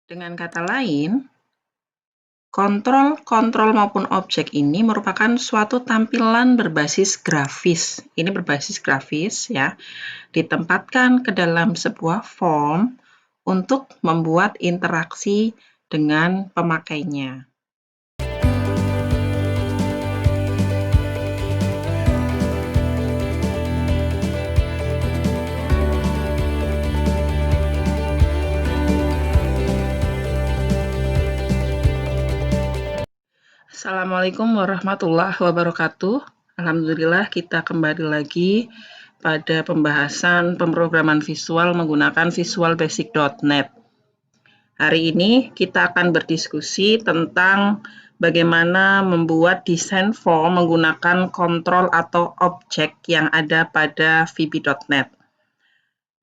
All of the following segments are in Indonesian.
Dengan kata lain, kontrol maupun objek ini merupakan suatu tampilan berbasis grafis. Ini berbasis grafis ya, ditempatkan ke dalam sebuah form untuk membuat interaksi dengan pemakainya. Assalamualaikum warahmatullahi wabarakatuh. Alhamdulillah kita kembali lagi pada pembahasan pemrograman visual menggunakan visualbasic.net. Hari ini kita akan berdiskusi tentang bagaimana membuat desain form menggunakan kontrol atau objek yang ada pada VB.net.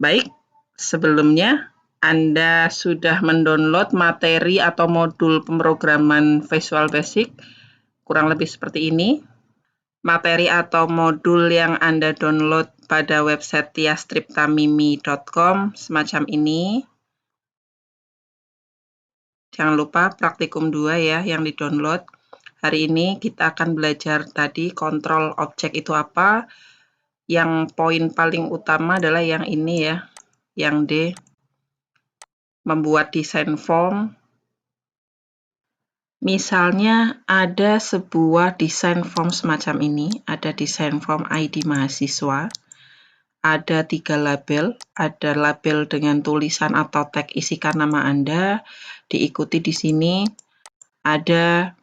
Baik, sebelumnya Anda sudah mendownload materi atau modul pemrograman Visual Basic, kurang lebih seperti ini. Materi atau modul yang Anda download pada website tiastriptamimi.com semacam ini. Jangan lupa praktikum 2 ya yang di-download. Hari ini kita akan belajar tadi kontrol objek itu apa. Yang poin paling utama adalah yang ini ya, yang D. Membuat desain form. Misalnya ada sebuah desain form semacam ini, ada desain form ID mahasiswa, ada 3 label, ada label dengan tulisan atau tag isikan nama Anda, diikuti di sini ada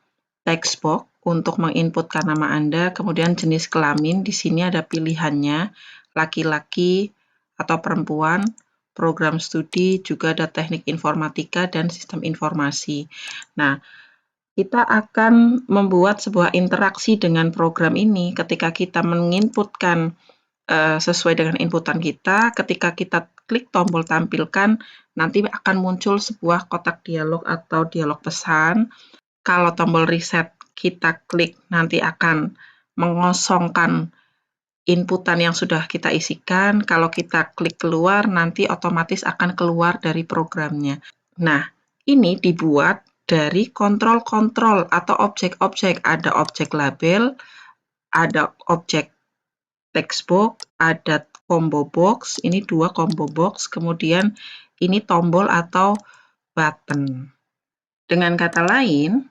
text box untuk menginputkan nama Anda, kemudian jenis kelamin, di sini ada pilihannya, laki-laki atau perempuan, program studi, juga ada teknik informatika dan sistem informasi. Nah, kita akan membuat sebuah interaksi dengan program ini ketika kita menginputkan sesuai dengan inputan kita. Ketika kita klik tombol tampilkan, nanti akan muncul sebuah kotak dialog atau dialog pesan. Kalau tombol reset kita klik, nanti akan mengosongkan inputan yang sudah kita isikan. Kalau kita klik keluar, nanti otomatis akan keluar dari programnya. Nah, ini dibuat dari kontrol-kontrol atau objek-objek. Ada objek label, ada objek text box, ada combo box, ini 2 combo box, kemudian ini tombol atau button. Dengan kata lain,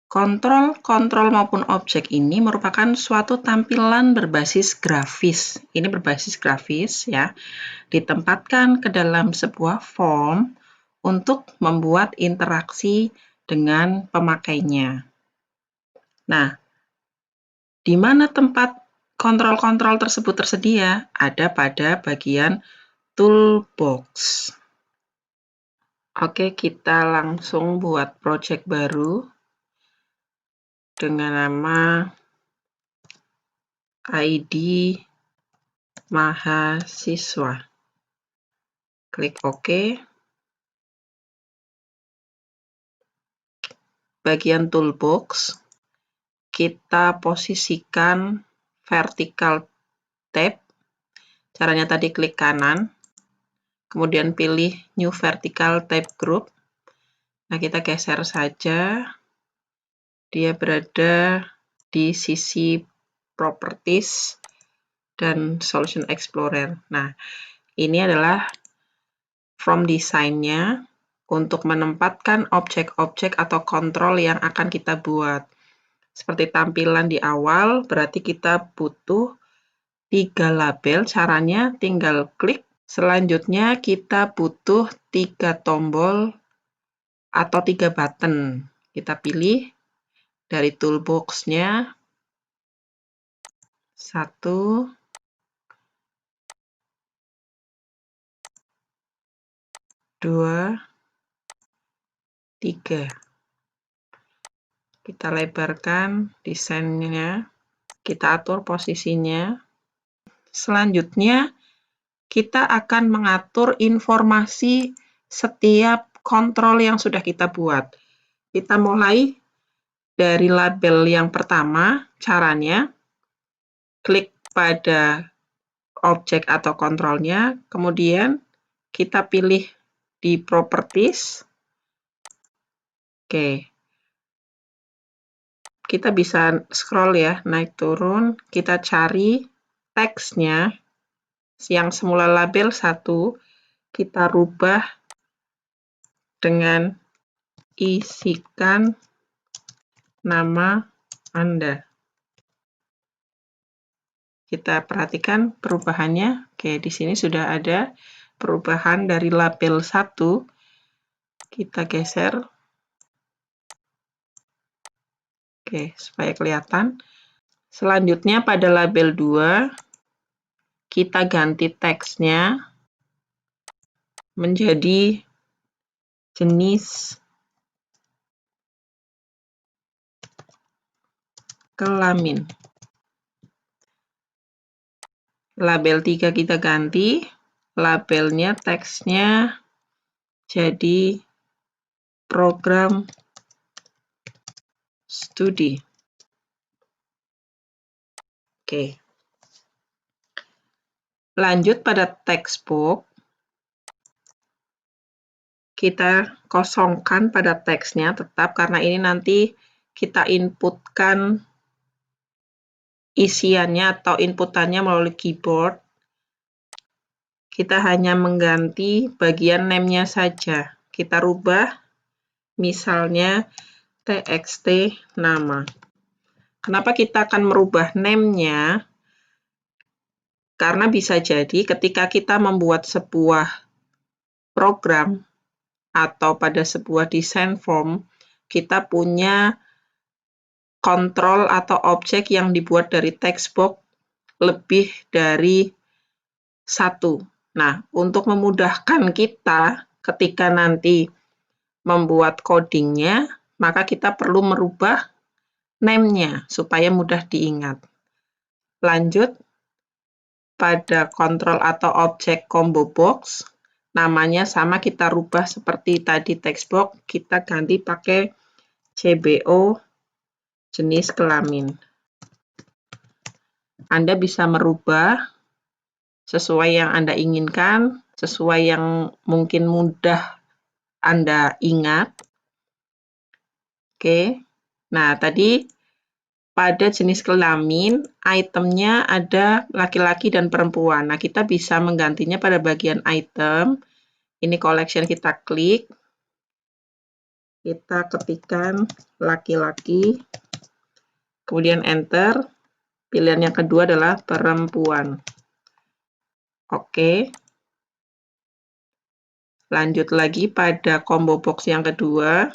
kontrol maupun objek ini merupakan suatu tampilan berbasis grafis. Ini berbasis grafis ya, ditempatkan ke dalam sebuah form untuk membuat interaksi dengan pemakainya. Nah, di mana tempat kontrol-kontrol tersebut tersedia? Ada pada bagian toolbox. Oke, kita langsung buat project baru dengan nama ID mahasiswa. Klik OK. Bagian toolbox, kita posisikan vertical tab. Caranya tadi klik kanan, kemudian pilih New Vertical Tab Group. Nah, kita geser saja. Dia berada di sisi Properties dan Solution Explorer. Nah, ini adalah from design-nya untuk menempatkan objek-objek atau kontrol yang akan kita buat. Seperti tampilan di awal, berarti kita butuh 3 label. Caranya tinggal klik. Selanjutnya kita butuh 3 tombol atau 3 button. Kita pilih dari toolbox-nya 1, 2, 3. Kita lebarkan desainnya, kita atur posisinya. Selanjutnya, kita akan mengatur informasi setiap kontrol yang sudah kita buat. Kita mulai dari label yang pertama. Caranya, klik pada objek atau kontrolnya, kemudian kita pilih di properties. Oke. Kita bisa scroll ya, naik turun, kita cari teksnya yang semula label 1, kita rubah dengan isikan nama Anda. Kita perhatikan perubahannya. Oke, di sini sudah ada perubahan dari label 1. Kita geser. Oke, supaya kelihatan. Selanjutnya pada label 2, kita ganti teksnya menjadi jenis kelamin. Label 3 kita ganti, labelnya teksnya jadi program studi. Oke. Lanjut pada textbook. Kita kosongkan pada teksnya tetap karena ini nanti kita inputkan isiannya atau inputannya melalui keyboard. Kita hanya mengganti bagian name-nya saja. Kita rubah misalnya txt nama. Kenapa kita akan merubah name-nya? Karena bisa jadi ketika kita membuat sebuah program atau pada sebuah desain form, kita punya kontrol atau objek yang dibuat dari textbox lebih dari 1. Nah, untuk memudahkan kita ketika nanti membuat codingnya, maka kita perlu merubah name-nya supaya mudah diingat. Lanjut, pada kontrol atau objek combo box, namanya sama kita rubah seperti tadi textbox, kita ganti pakai CBO jenis kelamin. Anda bisa merubah sesuai yang Anda inginkan, sesuai yang mungkin mudah Anda ingat. Oke. Nah, tadi pada jenis kelamin, itemnya ada laki-laki dan perempuan. Nah, kita bisa menggantinya pada bagian item. Ini collection, kita klik. Kita ketikkan laki-laki. Kemudian enter. Pilihan yang kedua adalah perempuan. Oke. Lanjut lagi pada combo box yang kedua.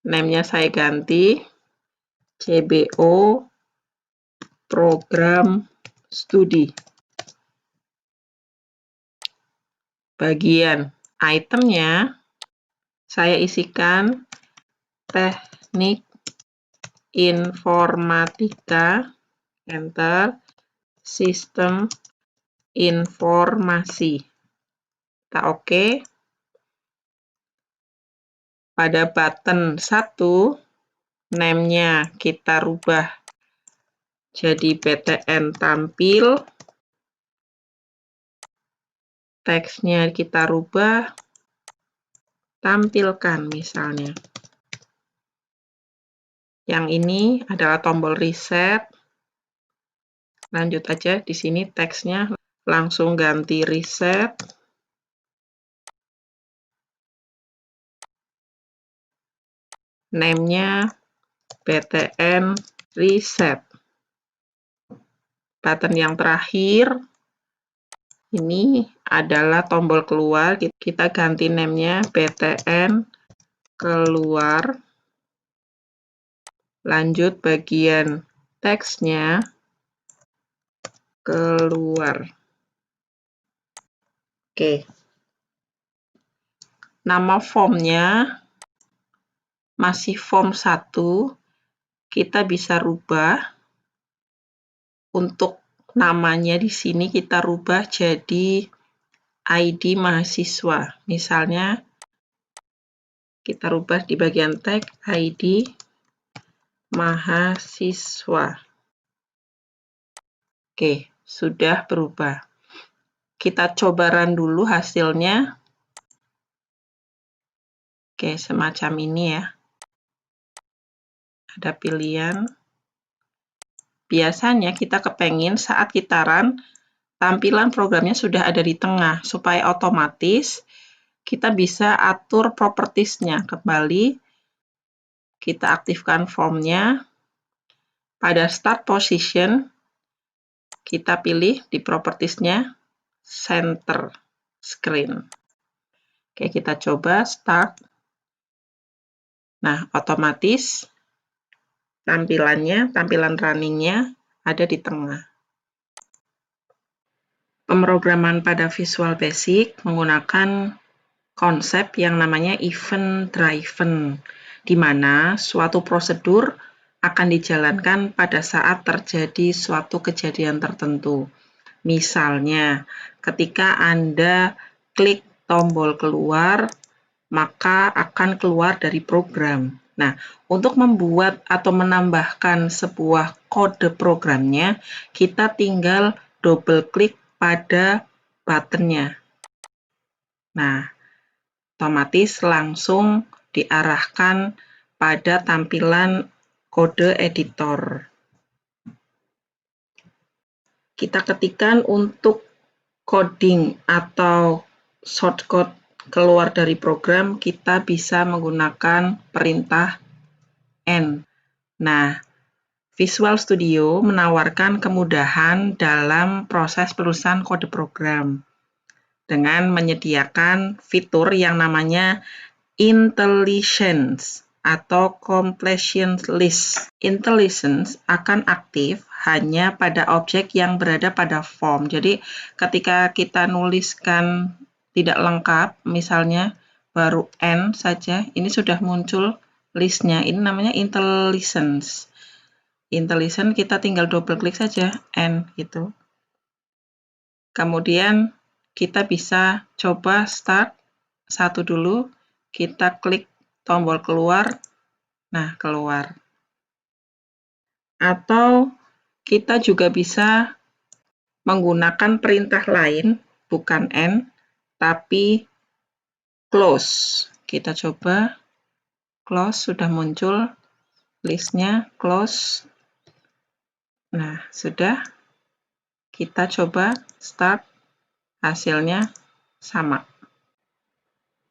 Name-nya saya ganti. CBO program studi. Bagian itemnya saya isikan teknik informatika, enter, sistem informasi. Kita oke. Pada button 1, name-nya kita rubah jadi PTN tampil. Teksnya kita rubah, tampilkan misalnya. Yang ini adalah tombol reset. Lanjut aja, di sini teksnya langsung ganti reset. Name-nya PTN reset. Button yang terakhir, ini adalah tombol keluar. Kita ganti name-nya PTN keluar. Lanjut bagian teksnya keluar. Oke. Nama formnya masih form 1. Kita bisa rubah. Untuk namanya di sini kita rubah jadi ID mahasiswa. Misalnya kita rubah di bagian tag ID mahasiswa. Oke, sudah berubah. Kita coba run dulu hasilnya. Oke, semacam ini ya. Ada pilihan. Biasanya kita kepengen saat kita run, tampilan programnya sudah ada di tengah, supaya otomatis kita bisa atur propertiesnya kembali. Kita aktifkan formnya. Pada start position, kita pilih di propertiesnya center screen. Oke, kita coba start. Nah, otomatis tampilan runningnya ada di tengah. Pemrograman pada Visual Basic menggunakan konsep yang namanya event driven, di mana suatu prosedur akan dijalankan pada saat terjadi suatu kejadian tertentu. Misalnya, ketika Anda klik tombol keluar, maka akan keluar dari program. Nah, untuk membuat atau menambahkan sebuah kode programnya, kita tinggal double klik pada buttonnya. Nah, otomatis langsung diarahkan pada tampilan kode editor. Kita ketikkan untuk coding atau shortcut keluar dari program, kita bisa menggunakan perintah N. Nah, Visual Studio menawarkan kemudahan dalam proses penulisan kode program dengan menyediakan fitur yang namanya IntelliSense atau completion list. IntelliSense akan aktif hanya pada objek yang berada pada form. Jadi ketika kita nuliskan tidak lengkap, misalnya baru N saja, ini sudah muncul listnya. Ini namanya IntelliSense. IntelliSense kita tinggal double klik saja N gitu. Kemudian kita bisa coba start satu dulu. Kita klik tombol keluar, nah keluar. Atau kita juga bisa menggunakan perintah lain, bukan N, tapi close. Kita coba, close sudah muncul listnya, close. Nah, sudah. Kita coba start, hasilnya sama.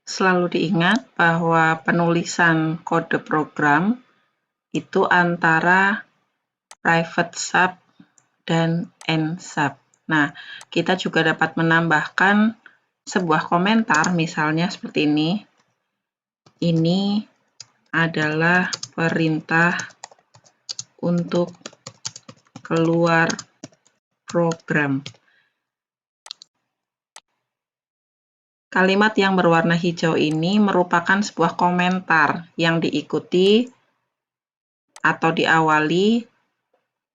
Selalu diingat bahwa penulisan kode program itu antara private sub dan end sub. Nah, kita juga dapat menambahkan sebuah komentar, misalnya seperti ini. Ini adalah perintah untuk keluar program. Kalimat yang berwarna hijau ini merupakan sebuah komentar yang diikuti atau diawali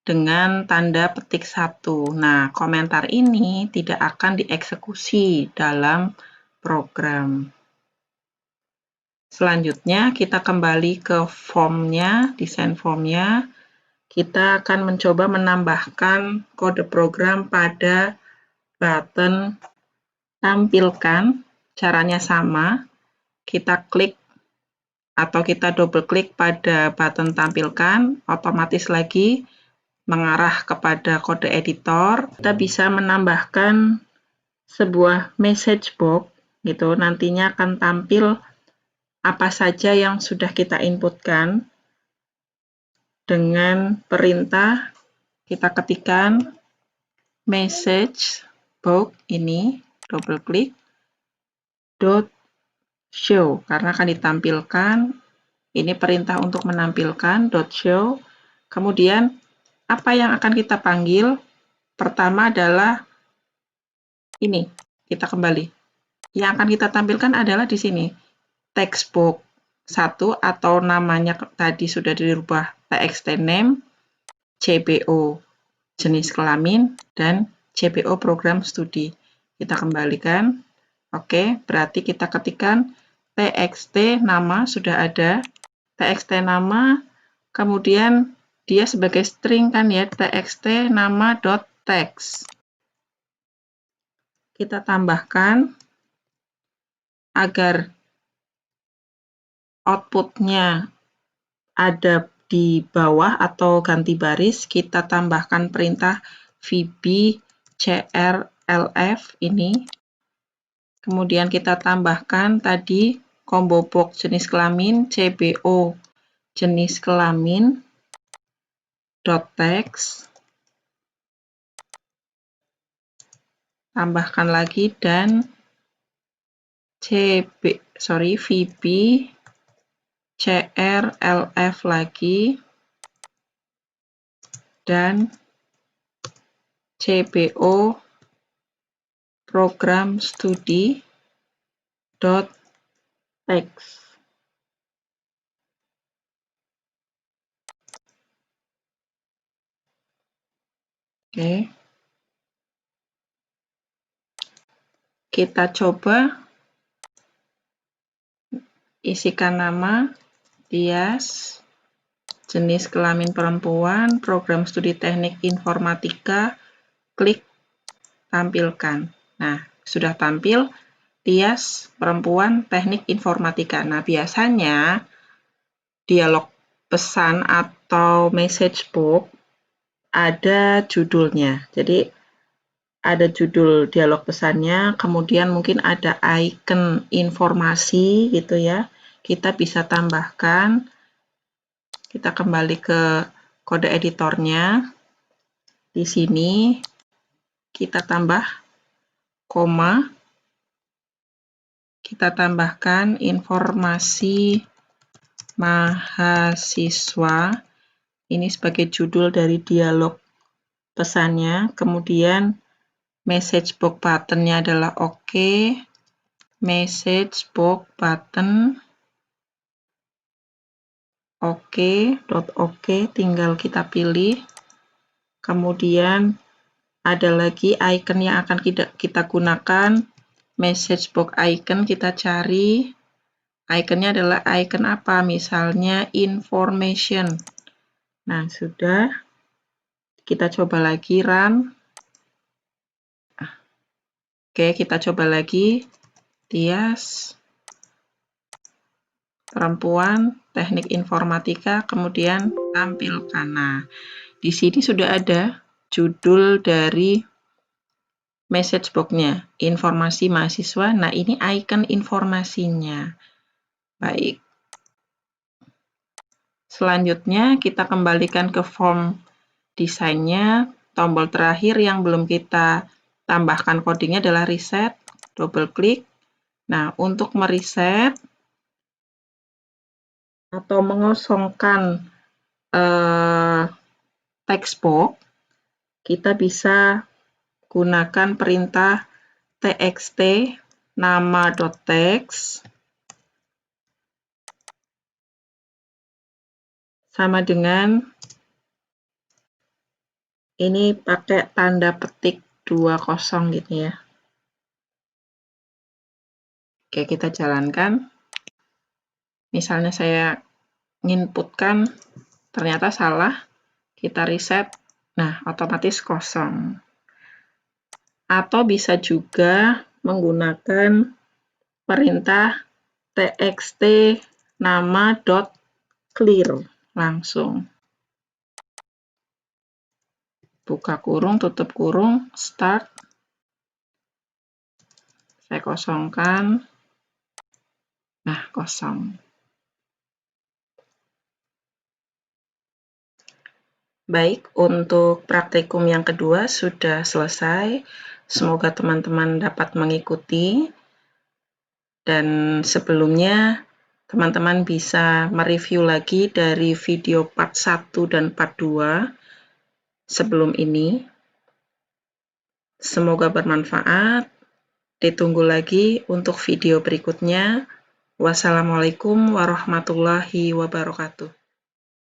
dengan tanda petik 1. Nah, komentar ini tidak akan dieksekusi dalam program. Selanjutnya, kita kembali ke formnya, desain formnya. Kita akan mencoba menambahkan kode program pada button tampilkan. Caranya sama, kita klik atau kita double klik pada button tampilkan, otomatis lagi mengarah kepada kode editor. Kita bisa menambahkan sebuah message box gitu, nantinya akan tampil apa saja yang sudah kita inputkan dengan perintah kita ketikkan message box ini, double klik dot show karena akan ditampilkan. Ini perintah untuk menampilkan dot show. Kemudian apa yang akan kita panggil? Pertama adalah ini. Kita kembali. Yang akan kita tampilkan adalah di sini. Textbook 1 atau namanya tadi sudah dirubah txt name, CBO jenis kelamin, dan CBO program studi. Kita kembalikan. Oke, berarti kita ketikkan txt nama sudah ada. Txt nama, kemudian dia sebagai string kan ya, txt nama dot text. Kita tambahkan agar outputnya ada di bawah atau ganti baris, kita tambahkan perintah VB CRLF ini. Kemudian kita tambahkan tadi combo box jenis kelamin, CBO jenis kelamin, dot text, tambahkan lagi dan VB CRLF lagi dan CBO program studi dot text. Oke. Kita coba isikan nama, Tias, jenis kelamin perempuan, program studi teknik informatika, klik tampilkan. Nah, sudah tampil Tias perempuan teknik informatika. Nah, biasanya dialog pesan atau message box ada judulnya. Jadi ada judul dialog pesannya, kemudian mungkin ada icon informasi gitu ya. Kita bisa tambahkan, kita kembali ke kode editornya. Di sini kita tambah koma, kita tambahkan informasi mahasiswa. Ini sebagai judul dari dialog pesannya. Kemudian message box buttonnya adalah oke. Message box button oke, tinggal kita pilih. Kemudian ada lagi icon yang akan kita gunakan. Message box icon kita cari. Iconnya adalah icon apa? Misalnya information. Nah, sudah. Kita coba lagi run. Oke, kita coba lagi. Tias perempuan teknik informatika, kemudian tampilkan. Nah, di sini sudah ada judul dari message box-nya, informasi mahasiswa. Nah, ini icon informasinya. Baik. Selanjutnya, kita kembalikan ke form desainnya. Tombol terakhir yang belum kita tambahkan codingnya adalah reset. Double klik. Nah, untuk mereset atau mengosongkan text box, kita bisa gunakan perintah txt nama.text sama dengan ini pakai tanda petik 20 gitu ya. Oke, kita jalankan. Misalnya saya nginputkan ternyata salah, kita reset, nah otomatis kosong. Atau bisa juga menggunakan perintah txt nama.clear langsung. Buka kurung, tutup kurung, start. Saya kosongkan. Nah, kosong. Baik, untuk praktikum yang kedua sudah selesai. Semoga teman-teman dapat mengikuti. Dan sebelumnya, teman-teman bisa mereview lagi dari video part 1 dan part 2 sebelum ini. Semoga bermanfaat. Ditunggu lagi untuk video berikutnya. Wassalamualaikum warahmatullahi wabarakatuh.